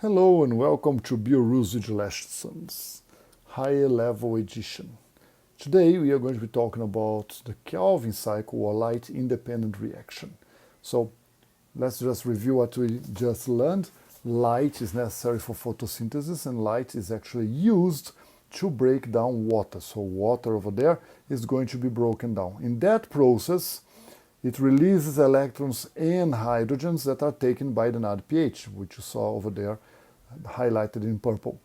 Hello and welcome to Biochemistry lessons, higher level edition. Today we are going to be talking about the Calvin cycle or light independent reaction. So let's just review what we just learned. Light is necessary for photosynthesis and light is actually used to break down water. So water over there is going to be broken down. In that process, it releases electrons and hydrogens that are taken by the NADPH, which you saw over there highlighted in purple.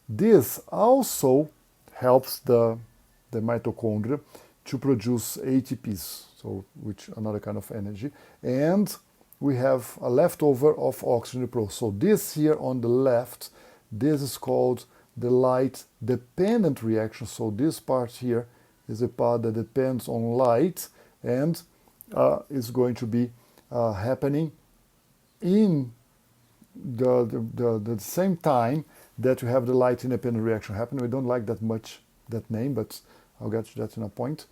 This also helps the mitochondria to produce ATPs, so which another kind of energy, and we have a leftover of oxygen pro. So this here on the left, this is called the light dependent reaction. So this part here is a part that depends on light and is going to be happening in the same time that you have the light independent reaction happening. We don't like that much that name, but I'll get to that in a point.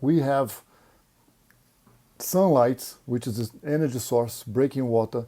We have sunlight, which is an energy source, breaking water,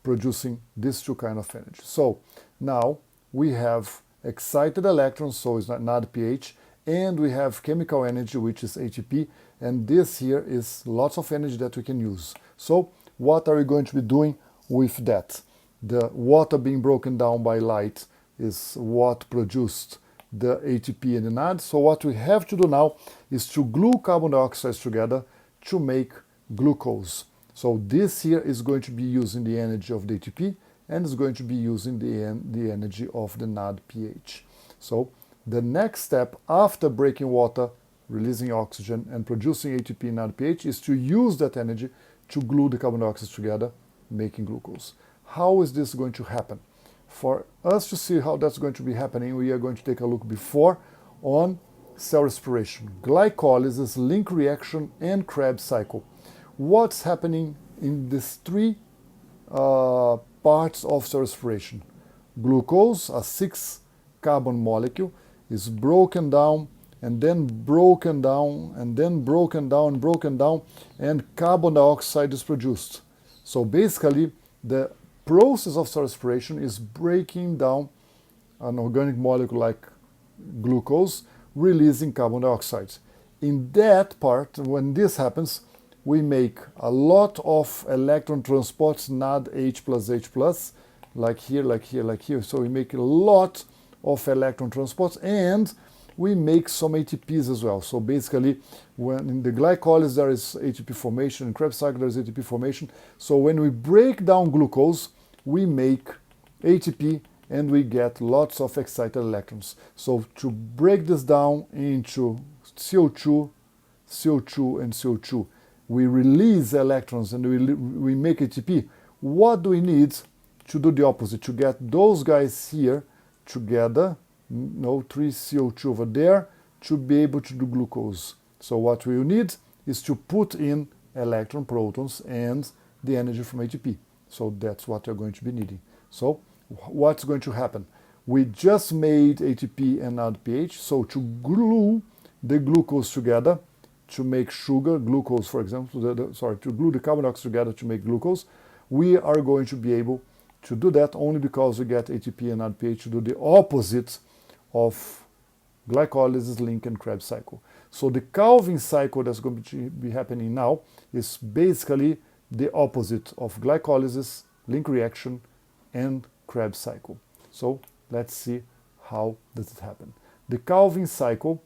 producing these two kind of energy. So now we have excited electrons, so it's not NADPH, and we have chemical energy, which is ATP, and this here is lots of energy that we can use. So what are we going to be doing with that? The water being broken down by light is what produced the ATP and the NAD. So what we have to do now is to glue carbon dioxide together to make glucose. So this here is going to be using the energy of the ATP and is going to be using the energy of the NADPH. So the next step after breaking water, releasing oxygen and producing ATP and NADPH is to use that energy to glue the carbon dioxide together, making glucose. How is this going to happen? For us to see how that's going to be happening, we are going to take a look before on cell respiration, glycolysis, link reaction, and Krebs cycle. What's happening in these three parts of cell respiration? Glucose, a 6-carbon molecule, is broken down and then broken down and then broken down, and carbon dioxide is produced. So basically, the process of cell respiration is breaking down an organic molecule like glucose, releasing carbon dioxide. In that part, when this happens, we make a lot of electron transports, NADH plus H plus, like here, like here, like here. So we make a lot of electron transports and we make some ATPs as well. So basically, when in the glycolysis there is ATP formation, in Krebs cycle there is ATP formation. So when we break down glucose, we make ATP and we get lots of excited electrons. So to break this down into CO2, CO2, and CO2, we release electrons and we make ATP. What do we need to do the opposite? To get those guys here together, 3 CO2 over there, to be able to do glucose. So what we will need is to put in electron, protons, and the energy from ATP. So that's what we're going to be needing. So what's going to happen? We just made ATP and NADPH, so to glue the glucose together to make sugar, glucose for example, to glue the carbon dioxide together to make glucose, we are going to be able to do that only because we get ATP and NADPH to do the opposite of glycolysis, link, and Krebs cycle. So the Calvin cycle that's going to be happening now is basically the opposite of glycolysis, link reaction, and Krebs cycle. So let's see how does it happen. The Calvin cycle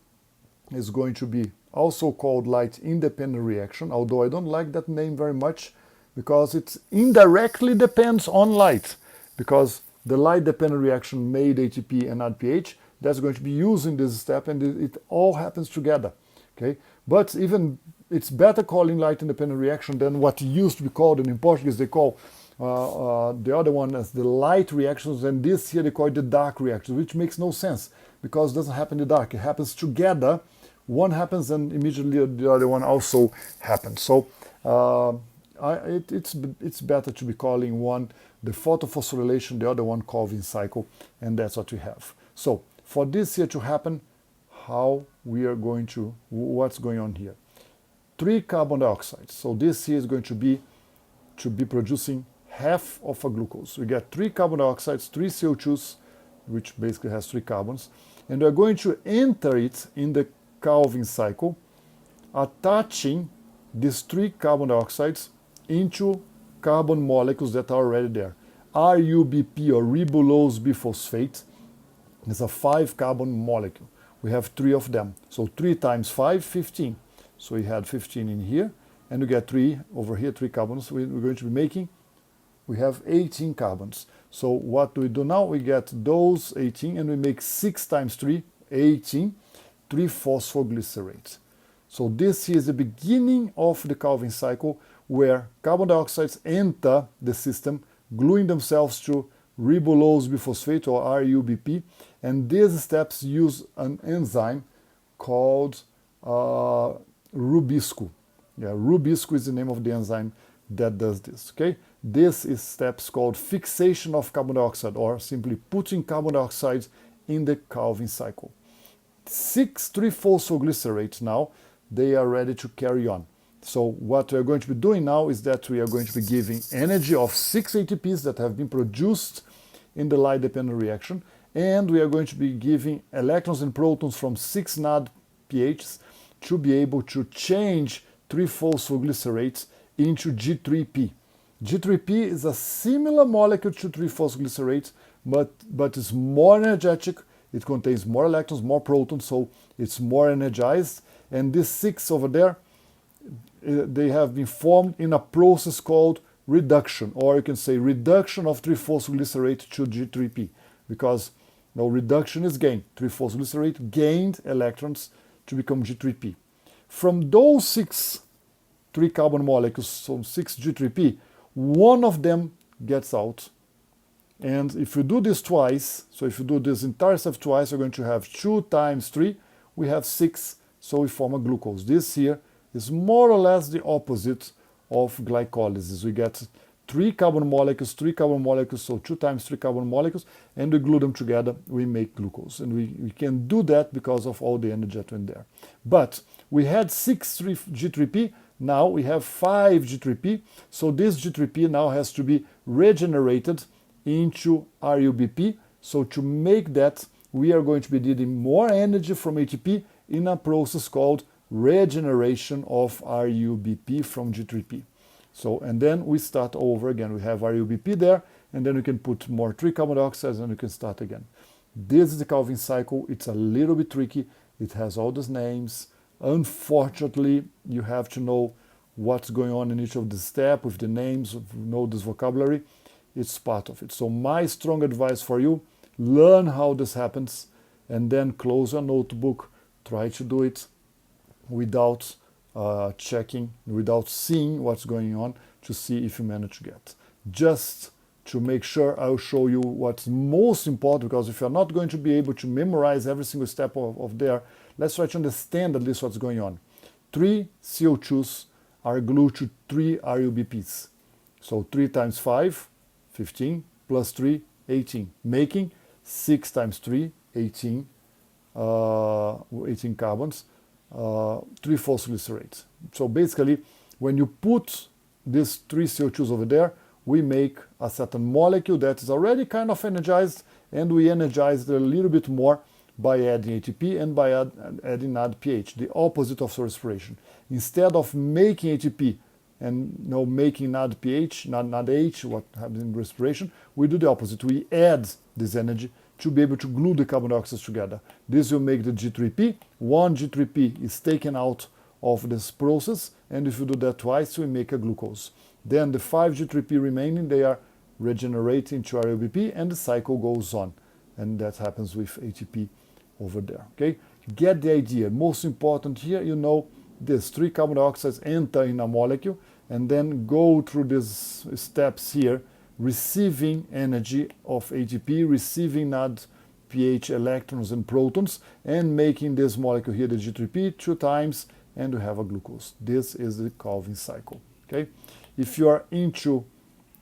is going to be also called light independent reaction, although I don't like that name very much because it indirectly depends on light, because the light dependent reaction made ATP and NADPH. That's going to be used in this step, and it all happens together. Okay, but even it's better calling light independent reaction than what used to be called, and in Portuguese they call the other one as the light reactions, and this here they call it the dark reactions, which makes no sense because it doesn't happen in the dark. It happens together. One happens and immediately the other one also happens. So it's better to be calling one the photophosphorylation, the other one Calvin cycle, and that's what we have. So for this here to happen, what's going on here? 3 carbon dioxide. So this here is going to be producing half of a glucose. We get 3 carbon dioxides, 3 CO2s, which basically has 3 carbons, and we're going to enter it in the Calvin cycle, attaching these 3 carbon dioxides into carbon molecules that are already there. RUBP, or ribulose biphosphate, is a 5 carbon molecule. We have 3 of them. So 3 times 5, 15. So we had 15 in here, and we get 3 over here, 3 carbons. We're going to be making, we have 18 carbons. So what do we do now? We get those 18, and we make 6 times 3, 18, 3 phosphoglycerates. So this is the beginning of the Calvin cycle, where carbon dioxides enter the system, gluing themselves to ribulose biphosphate, or RUBP, and these steps use an enzyme called Rubisco. Yeah, Rubisco is the name of the enzyme that does this. Okay, this is steps called fixation of carbon dioxide, or simply putting carbon dioxide in the Calvin cycle. 6 3-phosphoglycerates now, they are ready to carry on. So what we are going to be doing now is that we are going to be giving energy of 6 ATPs that have been produced in the light-dependent reaction, and we are going to be giving electrons and protons from 6 NADPHs to be able to change 3-phosphoglycerates into G3P. G3P is a similar molecule to 3-phosphoglycerate, but it's more energetic. It contains more electrons, more protons, so it's more energized. And these 6 over there, they have been formed in a process called reduction, or you can say reduction of 3-phosphoglycerate to G3P, because no reduction is gain. 3-phosphoglycerate gained electrons to become G3P. From those 6 3-carbon molecules, so 6 G3P, one of them gets out. And if you do this twice, so if you do this entire step twice, you're going to have 2 times 3, we have 6, so we form a glucose. This here is more or less the opposite of glycolysis. We get 3 carbon molecules, so 2 times 3 carbon molecules, and we glue them together, we make glucose. And we can do that because of all the energy that went there. But we had 6 G3P, now we have 5 G3P, so this G3P now has to be regenerated into RUBP. So to make that, we are going to be needing more energy from ATP in a process called regeneration of RUBP from G3P. So, and then we start over again. We have RUBP there, and then we can put more 3 carbon dioxides, and we can start again. This is the Calvin cycle. It's a little bit tricky. It has all those names. Unfortunately, you have to know what's going on in each of the steps with the names, know this vocabulary. It's part of it. So my strong advice for you, learn how this happens, and then close your notebook. Try to do it without checking, without seeing what's going on, to see if you manage to get. Just to make sure, I'll show you what's most important, because if you're not going to be able to memorize every single step of there, let's try to understand at least what's going on. 3 CO2s are glued to 3 RUBPs. So 3 times 5, 15, plus 3, 18, making 6 times 3, 18, 18 carbons, 3 phosphoglycerates. So basically, when you put these 3 CO2s over there, we make a certain molecule that is already kind of energized, and we energize it a little bit more by adding ATP and by adding NADPH, the opposite of respiration. Instead of making ATP and making NADPH, NADH, what happens in respiration, we do the opposite. We add this energy to be able to glue the carbon dioxide together. This will make the G3P. 1 G3P is taken out of this process, and if you do that twice, we make a glucose. Then the 5 G3P remaining, they are regenerating to RUBP, and the cycle goes on. And that happens with ATP over there. Okay, get the idea. Most important here, these 3 carbon dioxides enter in a molecule and then go through these steps here, receiving energy of ATP, receiving NADPH electrons and protons, and making this molecule here, the G3P, 2 times, and we have a glucose. This is the Calvin cycle. Okay, if you are into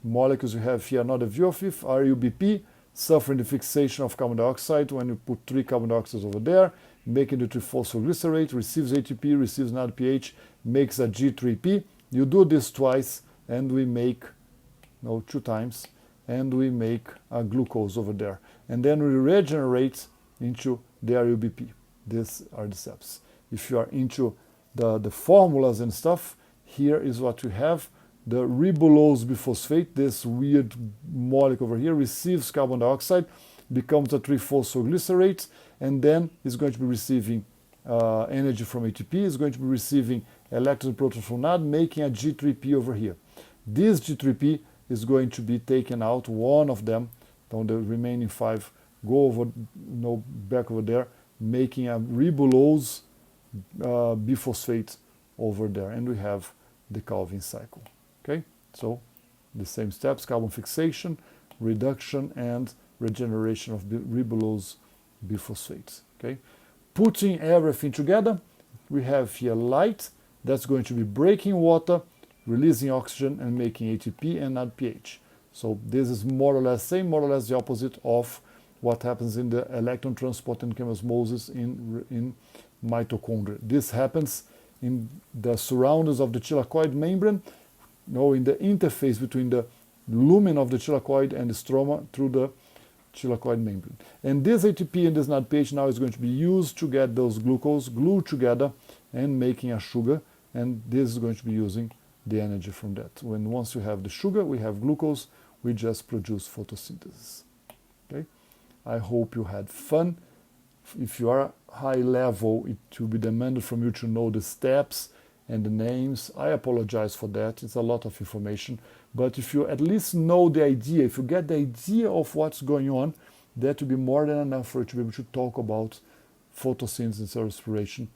molecules, you have here another view of it, RUBP, suffering the fixation of carbon dioxide when you put 3 carbon dioxides over there, making the 3-phosphoglycerate, receives ATP, receives NADPH, makes a G3P. You do this twice, and we make no, 2 times, and we make a glucose over there. And then we regenerate into the RUBP. These are the steps. If you are into the formulas and stuff, here is what we have. The ribulose biphosphate, this weird molecule over here, receives carbon dioxide, becomes a 3-phosphoglycerate, and then is going to be receiving energy from ATP, is going to be receiving electron proton from NAD, making a G3P over here. This G3P is going to be taken out, one of them, then the remaining 5 go over, back over there, making a ribulose biphosphate over there, and we have the Calvin cycle. Okay, so the same steps: carbon fixation, reduction, and regeneration of ribulose biphosphates. Okay, putting everything together, we have here light that's going to be breaking water, releasing oxygen, and making ATP and add pH. So this is more or less the opposite of what happens in the electron transport and chemosmosis in mitochondria. This happens in the surroundings of the thylakoid membrane, in the interface between the lumen of the thylakoid and the stroma through the thylakoid membrane. And this ATP and this NADPH now is going to be used to get those glucose glued together and making a sugar, and this is going to be using the energy from that. Once we have the sugar, we have glucose, we just produce photosynthesis. Okay? I hope you had fun. If you are high level, it will be demanded from you to know the steps and the names. I apologize for that. It's a lot of information. But if you at least know the idea, if you get the idea of what's going on, that will be more than enough for you to be able to talk about photosynthesis and cell respiration.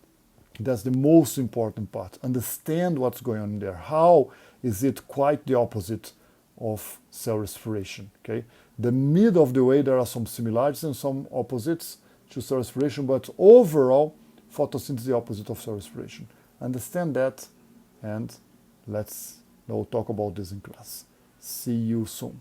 That's the most important part. Understand what's going on there. How is it quite the opposite of cell respiration? Okay? The mid of the way, there are some similarities and some opposites to cell respiration, but overall, photosynthesis is the opposite of cell respiration. Understand that, and let's now talk about this in class. See you soon.